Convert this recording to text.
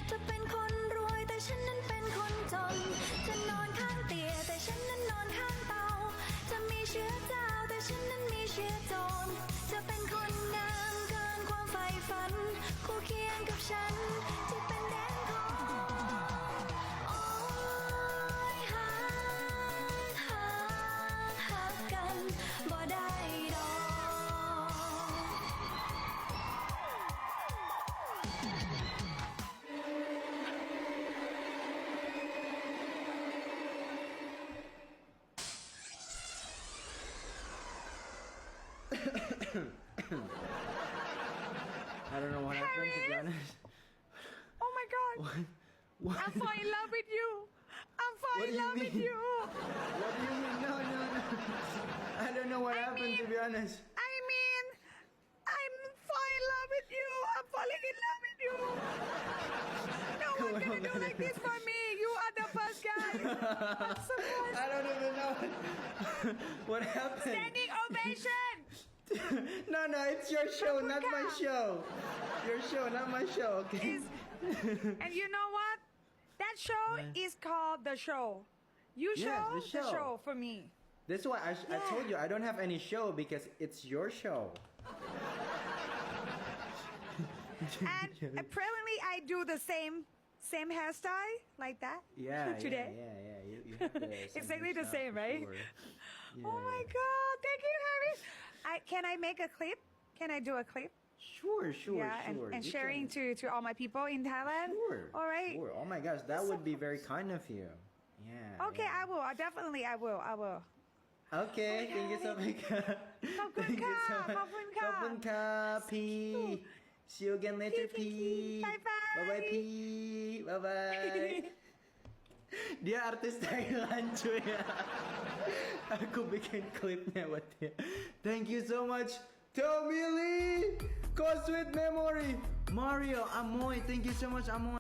จะเป็นคนรวยแต่ฉันนั้นเป็นคนจนจะนอนข้างเตียงแต่ฉันนั้นนอนข้างเตาจะมีเชื้อเจ้าแต่ฉันนั้นมีเชื้อโจรจะเป็นคนงามเกินความใฝ่ฝันคู่เคียงกับฉันที่เป็นแดนของโอ้ยหักกันบ่ได้ดอกI don't know what happened, to be honest. Oh my god. What? I'm falling in love with you. I'm falling in love with you. What do you mean? No. I don't know what happened, to be honest. I mean, I'm falling in love with you. I'm falling in love with you. No one gonna do like this for me. You are the first guy. I'm surprised. I don't even know what happened. Standing ovation. No, it's your show, not my show. Your show, not my show, okay? And you know what? That show is called The Show. You Yes, show The Show. The Show for me. That's why I told you I don't have any show because it's your show. And apparently I do the same hairstyle like that. Yeah, today. Yeah. You have the Exactly the stuff, same, for right? sure. Yeah, Oh my god, thank you, Harry. Can I make a clip? Can I do a clip? Sure. Yeah, and You sharing can- to all my people in Thailand. Sure. All right. Sure. Oh my gosh, that would be very kind of you. Yeah. Okay, yeah. I will. Definitely, I will. Okay, thank you so much. ขอบคุณค่ะ ขอบคุณค่ะ ขอบคุณค่ะ P. See you again later, P. Bye bye. Bye bye, P. Bye bye. Dia artis Thailand cuy. Aku bikin klipnya buat dia. Thank you so much, Tommy Lee. Cause with memory. Mario Amoy, thank you so much, Amoy.